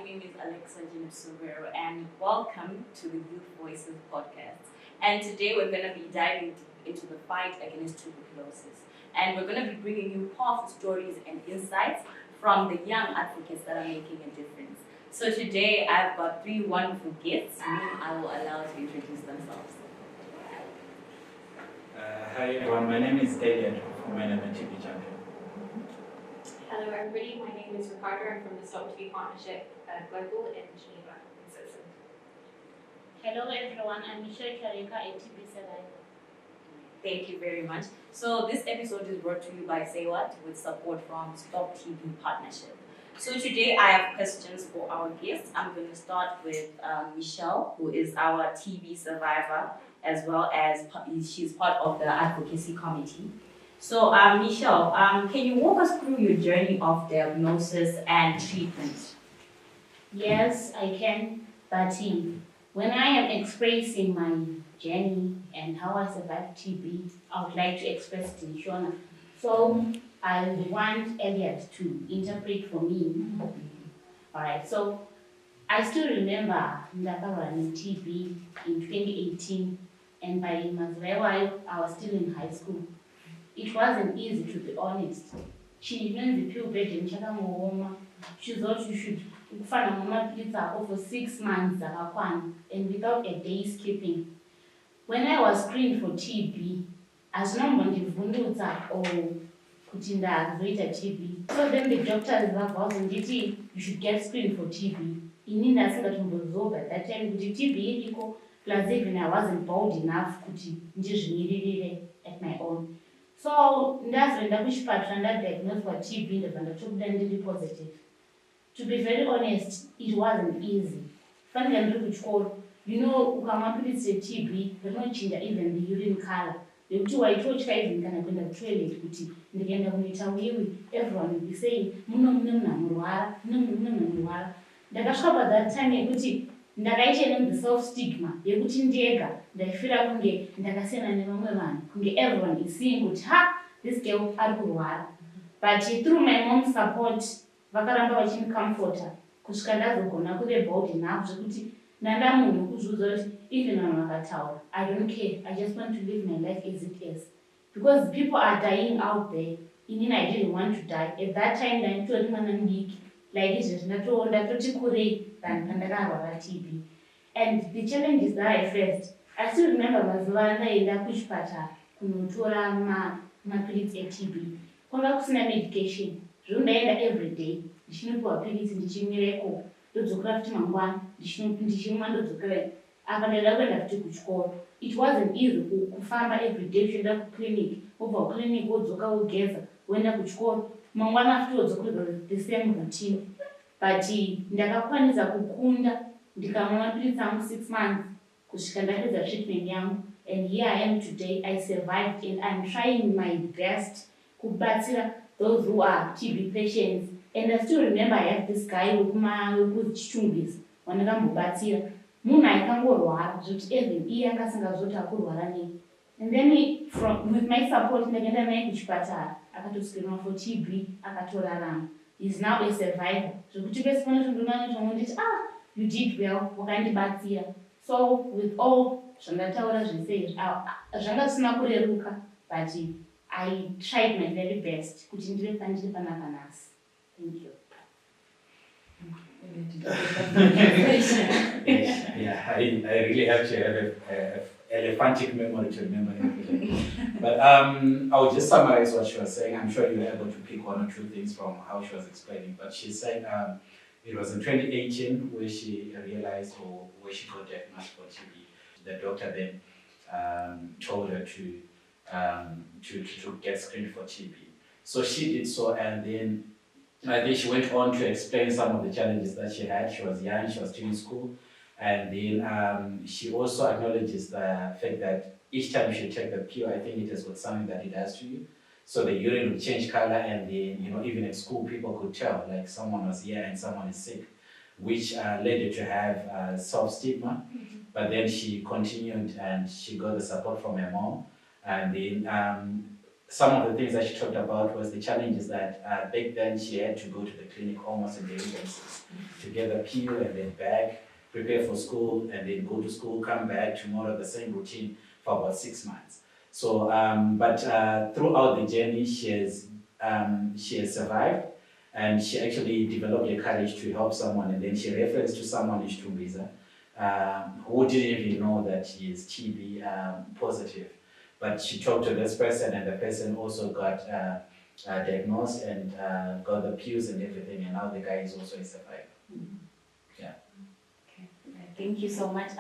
name is Alexa Jinusovero, and welcome to the Youth Voices podcast. And today we're going to be diving into the fight against tuberculosis. And we're going to be bringing you powerful stories and insights from the young advocates that are making a difference. So today I've got three wonderful guests whom I will allow to introduce themselves. Hi everyone, my name is Elliot from Management TV Champion. Hello everybody, my name is Ricardo. I'm from the Stop TB Partnership Global in Geneva, in Switzerland. Hello everyone, I'm Michelle Chareka, a TB survivor. Thank you very much. So this episode is brought to you by Say What with support from Stop TB Partnership. So today I have questions for our guests. I'm going to start with Michelle, who is our TB survivor, as well as she's part of the advocacy committee. So Michelle, can you walk us through your journey of diagnosis and treatment? Yes, I can, but when I am expressing my journey and how I survived TB, I would like to express it in Shona. So I want Elliot to interpret for me. Alright, so I still remember running TB in 2018, and by Mazrewa, I was still in high school. It wasn't easy, to be honest. She even the puberty and she thought you should find a mama pizza for 6 months and without a day skipping. When I was screened for TB, as number or TB. So then the doctors you should get screened for TB. In at that time with TB plus even I wasn't bold enough at my own. So that's when I diagnosed for TB and I took them to be positive. To be very honest, it wasn't easy. You know, it's a TB, but not change even the urine color. The two I told even can have been a toilet, everyone will be saying, that time ndakaita the self stigma yekuti ndega ndaifira kunge ndakasiyana nevamwe vanhu kunge everyone is seeing kuti this girl ari kurwara, but through my mom's support vakaramba vachimcomforta kusvika ndazogona kuve bold enough zvekuti ndanda munhu kuzviudza kuti even vanhu vakataura I don't care, I just want to live my life as it is, because people are dying out there. I didn't want to die at that time. Ndaitori mwana mudiki like izvezvi ndatoti kurei than TB. And the challenges that I faced, I still remember mazuva ndaenda kuchipatara kunotora mapills eTB. Kwanga kusina medication, zvino ndaenda every day ndichinopiwa pills ndichimwireko ndodzokera futi mangwana ndichimwa ndodzokera. Apa ndaida kuenda futi kuchikoro. It wasn't easy kufamba every day uchienda kuclinic, wobva kuclinic wodzoka wogeza woenda kuchikoro, mangwana futi wodzokera the same routine. But ndakakwanisa kukunda ndikamwa mapills angu 6 months kusvika ndapedza treatment yangu, and here I am today. I survived and I'm trying my best kubatsira those who are TB patients. And I still remember I have this guy wekuchichumbisa wandakambobatsira munhu aikangorwara zvekuti even iye akasingazoti akurwara nei. And then with my support ndakaenda naye kuchipatara akatoscreenwa for TB akatorarama. He's now a survivor. So you did well, wakandibatsira. So with all zvandataura zvese zvanga zvisina kureruka, but I tried my very best kuti ndive pandiri panapa nhasi. Thank you. Yeah, I really have to have an elephantic memory to remember everything. But I'll just summarize what she was saying. I'm sure you were able to pick one or two things from how she was explaining. But she said it was in 2018 where she realized, or where she got diagnosed for TB. The doctor then told her to get screened for TB. So she did so, and then I think she went on to explain some of the challenges that she had. She was young, she was still in school, and then she also acknowledges the fact that each time you should take the pill, I think it has got something that it does to you. So the urine will change color, and then even at school people could tell like someone was here and someone is sick, which led her to have self-stigma. But then she continued and she got the support from her mom, and then some of the things that she talked about was the challenges that back then she had to go to the clinic almost on daily basis to get the pill and then back, prepare for school, and then go to school, come back tomorrow, the same routine for about 6 months. So, but throughout the journey, she has survived, and she actually developed the courage to help someone, and then she referenced to someone in Shtumbiza who didn't even know that she is TB positive. But she talked to this person, and the person also got diagnosed and got the pills and everything, and now the guy is also a survivor. Yeah. Okay. Thank you so much.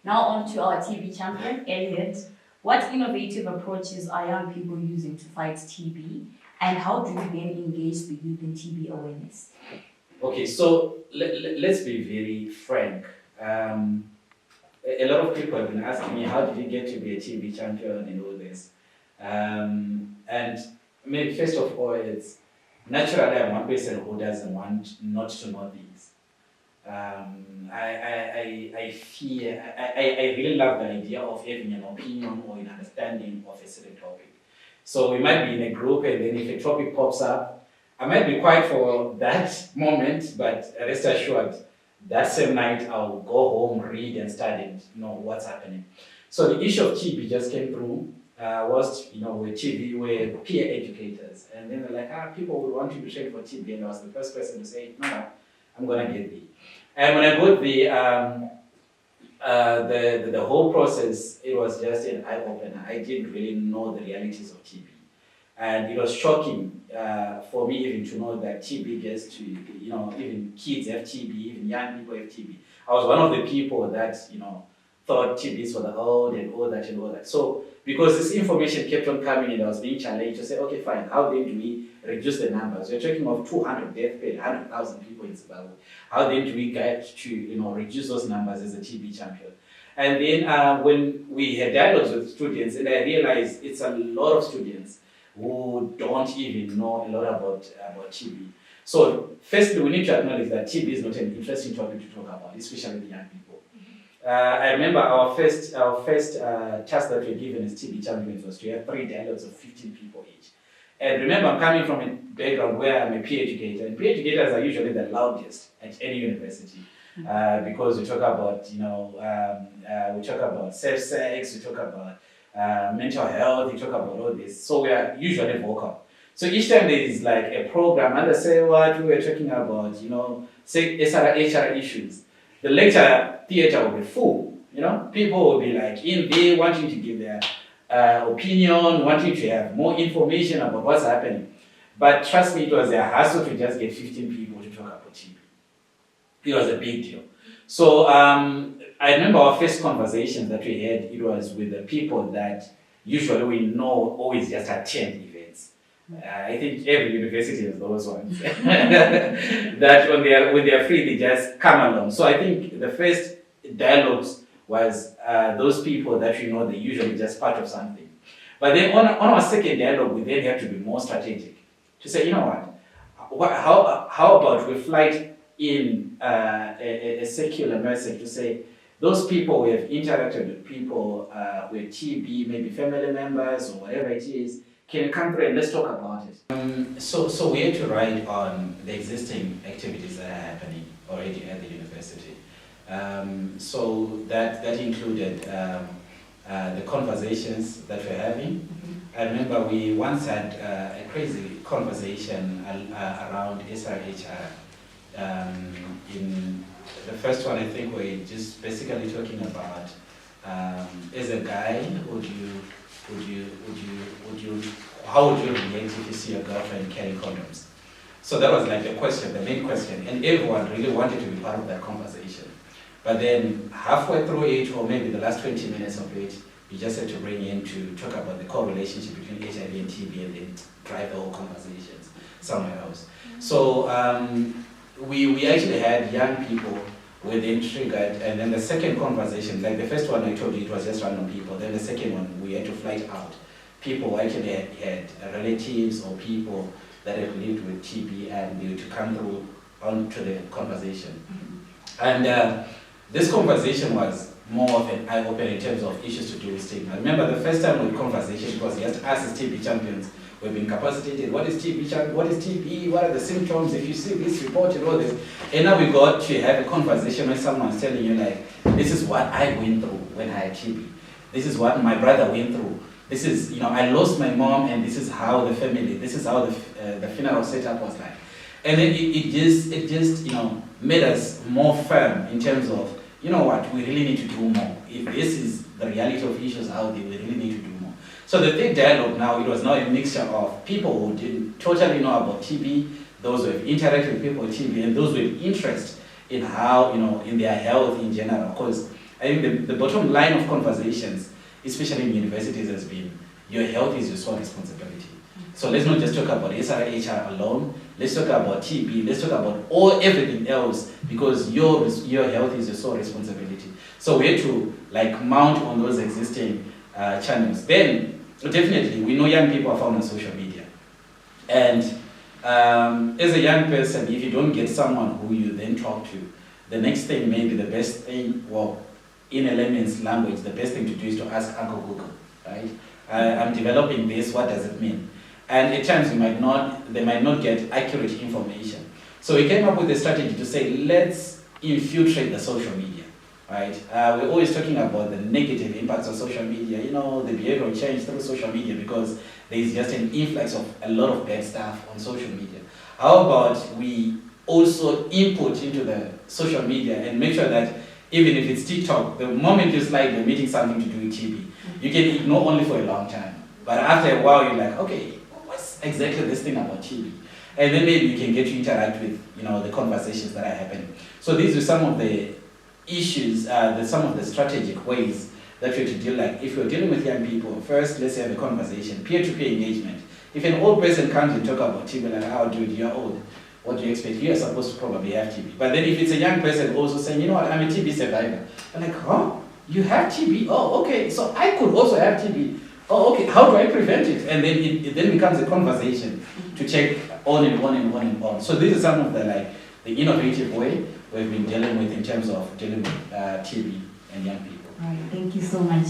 Now on to our TB champion, Elliot. What innovative approaches are young people using to fight TB, and how do you then engage the youth in TB awareness? Okay, so let's be very frank. A lot of people have been asking me, how did you get to be a TB champion and all this? And maybe first of all, it's naturally I'm one person who doesn't want not to know things. I really love the idea of having an opinion or an understanding of a certain topic. So we might be in a group, and then if a topic pops up, I might be quiet for that moment, but rest assured, that same night I'll go home, read and study and know what's happening. So the issue of TB just came through. We're peer educators, and then they're like, people would want you to train for TB, and I was the first person to say, no, I'm gonna get the. And when I got the whole process, it was just an eye opener. I didn't really know the realities of TB, and it was shocking for me even to know that TB gets to, even kids have TB, even young people have TB. I was one of the people that thought TB is for the old and all that and all that. So because this information kept on coming, and I was being challenged to say, okay, fine, how then do we reduce the numbers? We're talking of 200 death rate, 100,000 people in Zimbabwe. How then do we get to reduce those numbers as a TB champion? And then when we had dialogues with students, and I realized it's a lot of students who don't even know a lot about TB. So firstly, we need to acknowledge that TB is not an interesting topic to talk about, especially with young people. I remember our first task that we were given as TB champions was to have 3 dialogues of 15 people each. And remember, I'm coming from a background where I'm a peer educator, and peer educators are usually the loudest at any university because we talk about, we talk about safe sex, we talk about mental health, we talk about all this. So we are usually vocal. So each time there is like a program, and they say what we were talking about, say HR issues, the lecture theater will be full. People will be like in there wanting to give their opinion, wanting to have more information about what's happening. But trust me, it was a hassle to just get 15 people to talk about TB. It was a big deal. So I remember our first conversation that we had, it was with the people that usually we know always just attend events. I think every university has those ones that when they're free, they just come along. So I think the first dialogues was those people that they usually just part of something. But then on our second dialogue, we then have to be more strategic to say, how about we flight in a secular message to say, those people who have interacted with people with TB, maybe family members or whatever it is, can come through and let's talk about it. So we had to write on the existing activities that are happening already at the university. So that included the conversations that we're having. Mm-hmm. I remember we once had a crazy conversation around SRHR. In the first one, I think we're just basically talking about as a guy, how would you react if you see your girlfriend carrying condoms? So that was like the question, the main question, and everyone really wanted to be part of that conversation. But then halfway through it, or maybe the last 20 minutes of it, you just had to bring in to talk about the correlationship between HIV and TB and then drive the whole conversations somewhere else. So we actually had young people within triggered, and then the second conversation, like the first one I told you, it was just random people. Then the second one, we had to flight out. People actually had relatives or people that have lived with TB, and they were to come through onto the conversation. Mm-hmm. And this conversation was more of an eye-opener in terms of issues to do with stigma. I remember the first time with conversation was just us as TB champions. We've been capacitated. What is TB? What is TB? What are the symptoms? If you see this, report it, all this. And now we got to have a conversation where someone's telling you like, this is what I went through when I had TB. This is what my brother went through. This is, I lost my mom, and this is how the family, this is how the funeral setup was like. And then it just made us more firm in terms of, you know what, we really need to do more. If this is the reality of issues out there, we really need to do more. So the big dialogue now, it was now a mixture of people who didn't totally know about TB, those who have interacted with people with TB, and those with interest in how, in their health in general. Because I think the bottom line of conversations, especially in universities, has been your health is your sole responsibility. So let's not just talk about SRHR alone. Let's talk about TB. Let's talk about everything else, because your health is your sole responsibility. So we have to mount on those existing channels. Then definitely we know young people are found on social media, and as a young person, if you don't get someone who you then talk to, the next thing, maybe the best thing, well, in a layman's language, the best thing to do is to ask Uncle Google, right? I'm developing this, what does it mean? And at times they might not get accurate information. So we came up with a strategy to say, let's infiltrate the social media, right? We're always talking about the negative impacts of social media, the behavioral change through social media, because there is just an influx of a lot of bad stuff on social media. How about we also input into the social media and make sure that even if it's TikTok, the moment you slide, you're meeting something to do with TB. You can ignore only for a long time. But after a while, you're like, okay, what's exactly this thing about TB? And then maybe you can get to interact with, the conversations that are happening. So these are some of the issues, some of the strategic ways that you're to deal. Like if you're dealing with young people, first let's have a conversation, peer-to-peer engagement. If an old person comes and talk about TB, like, oh dude, you're old. What do you expect? You are supposed to probably have TB. But then if it's a young person also saying, you know what, I'm a TB survivor. I'm like, huh? You have TB? Oh, okay. So I could also have TB. Oh, okay. How do I prevent it? And then it then becomes a conversation to check on and on and on and on. So this is some of the innovative way we've been dealing with in terms of dealing with TB and young people. Right. Thank you so much,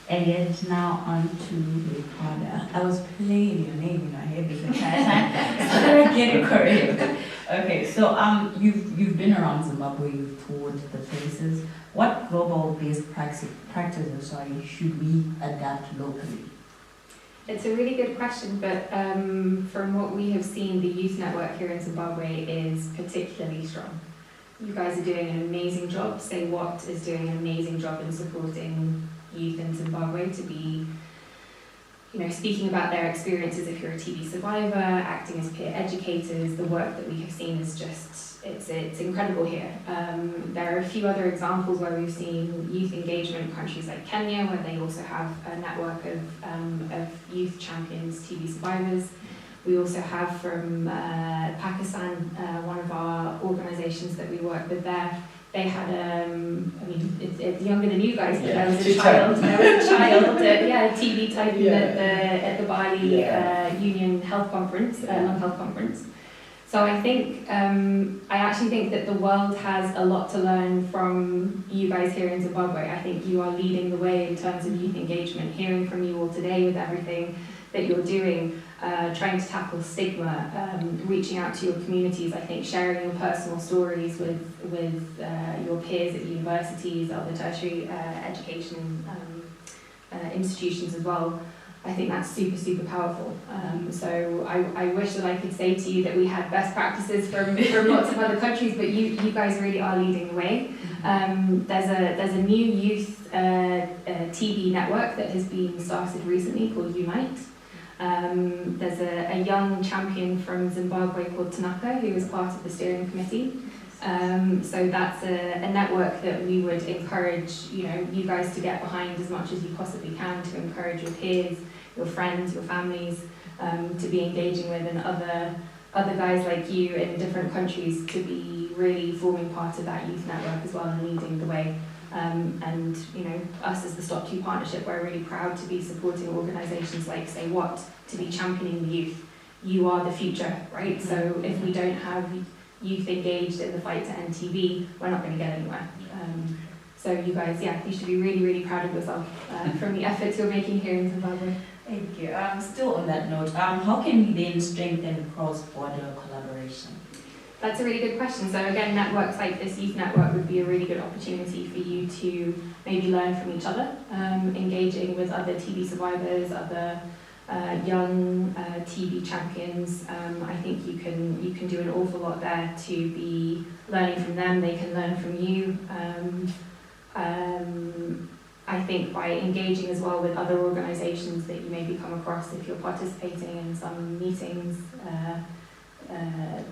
Elliot. Now on to Ricardo. I was playing your name in my head the entire time, so that I get it correct. Okay, so you've been around Zimbabwe, you've toured the places. What global based practices should we adapt locally? It's a really good question, but from what we have seen, the youth network here in Zimbabwe is particularly strong. You guys are doing an amazing job. Say What is doing an amazing job in supporting youth in Zimbabwe to be, speaking about their experiences if you're a TB survivor, acting as peer educators. The work that we have seen is just, it's incredible here. There are a few other examples where we've seen youth engagement in countries like Kenya, where they also have a network of youth champions, TB survivors. We also have from Pakistan, one of our organizations that we work with there. They had, it's younger than you guys, but I was a child. TB typing at the Bali Union Health Conference, Lung Health Conference. So I think, I actually think that the world has a lot to learn from you guys here in Zimbabwe. I think you are leading the way in terms of youth engagement, hearing from you all today with everything that you're doing, trying to tackle stigma, reaching out to your communities. I think sharing your personal stories with your peers at universities, other tertiary education institutions as well. I think that's super, super powerful. So I wish that I could say to you that we had best practices from lots of other countries, but you guys really are leading the way. There's a new youth TB network that has been started recently called Unite. There's a young champion from Zimbabwe called Tanaka who is part of the steering committee. So that's a network that we would encourage you guys to get behind as much as you possibly can, to encourage your peers, your friends, your families to be engaging with, and other guys like you in different countries to be really forming part of that youth network as well and leading the way. And us as the Stop TB Partnership, we're really proud to be supporting organisations like Say What, to be championing the youth. You are the future, right? So if we don't have youth engaged in the fight to end TB, we're not going to get anywhere. So you guys, you should be really, really proud of yourself from the efforts you're making here in Zimbabwe. Thank you. Still on that note, how can we then strengthen cross-border collaboration? That's a really good question. So again, networks like this youth network would be a really good opportunity for you to maybe learn from each other, engaging with other TB survivors, other young TB champions. I think you can do an awful lot there to be learning from them. They can learn from you. I think by engaging as well with other organisations that you maybe come across if you're participating in some meetings,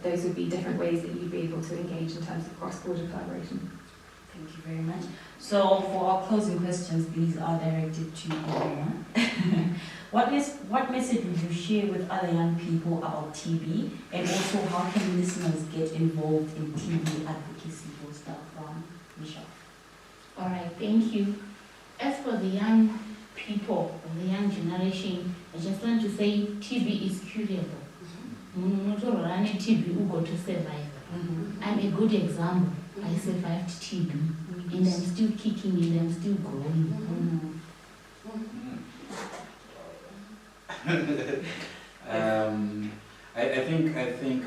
those would be different ways that you'd be able to engage in terms of cross-border collaboration. Thank you very much. So for our closing questions, these are directed to everyone. What message would you share with other young people about TB, and also how can listeners get involved in TB advocacy? We'll start from Michelle. All right, thank you. As for the young people, the young generation, I just want to say TB is curable. Run a TB who got to survive. I'm a good example. I survived TB, and I'm still kicking and I'm still growing. I think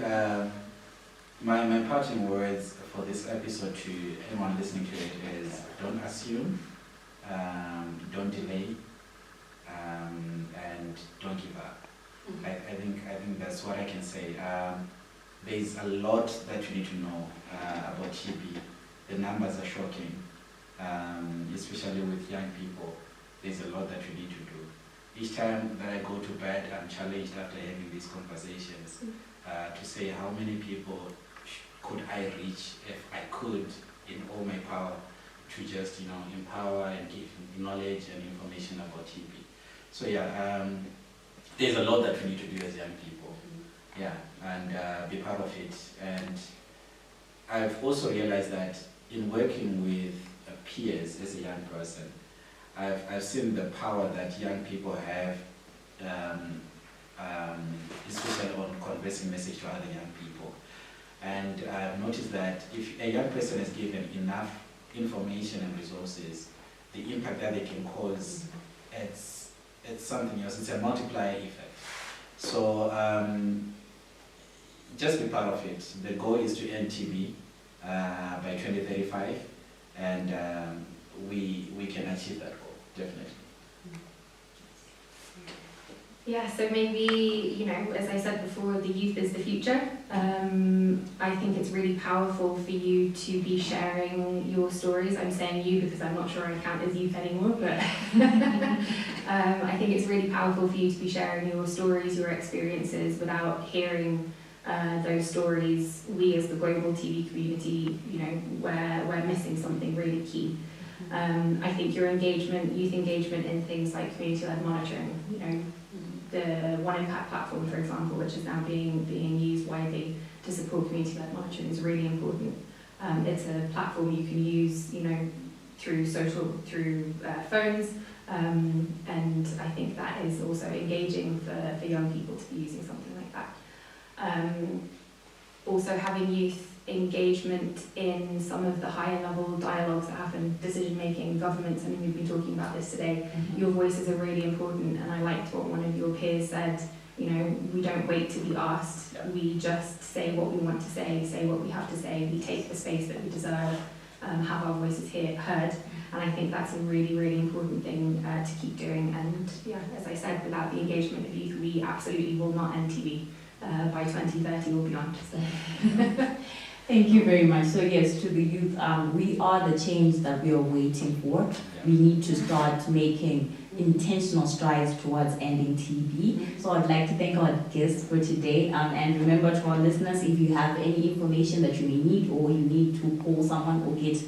my parting words for this episode to anyone listening to it is: don't assume, don't delay, and don't give up. I think that's what I can say. There's a lot that you need to know about TB. The numbers are shocking, especially with young people. There's a lot that you need to do. Each time that I go to bed, I'm challenged after having these conversations to say how many people could I reach if I could, in all my power, to just empower and give knowledge and information about TB. So there's a lot that we need to do as young people. And be part of it. And I've also realized that in working with peers as a young person, I've seen the power that young people have, especially on conveying message to other young people. And I've noticed that if a young person is given enough information and resources, the impact that they can cause, it's something else. It's a multiplier effect. So just be part of it. The goal is to end TB by 2035, and we can achieve that goal, definitely. Yeah, so maybe, as I said before, the youth is the future. I think it's really powerful for you to be sharing your stories. I'm saying you because I'm not sure I count as youth anymore, but I think it's really powerful for you to be sharing your stories, your experiences. Without hearing those stories, we as the global TB community, we're missing something really key. I think your engagement, youth engagement in things like community-led monitoring, the One Impact platform, for example, which is now being used widely to support community-led monitoring, is really important. It's a platform you can use, through phones, and I think that is also engaging for young people to be using something like that. Also having youth engagement in some of the higher level dialogues that happen, decision making, governments. I mean, we've been talking about this today. Your voices are really important, and I liked what one of your peers said. We don't wait to be asked. We just say what we want to say what we have to say. We take the space that we deserve, have our voices heard. And I think that's a really, really important thing to keep doing. And as I said, without the engagement of youth, we absolutely will not end TB by 2030 or beyond. So. Thank you very much. So yes, to the youth, we are the change that we are waiting for. We need to start making intentional strides towards ending TB. So I'd like to thank our guests for today. And remember, to our listeners, if you have any information that you may need, or you need to call someone or get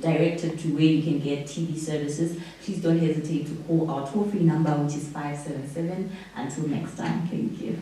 directed to where you can get TB services, please don't hesitate to call our toll-free number, which is 577. Until next time, thank you.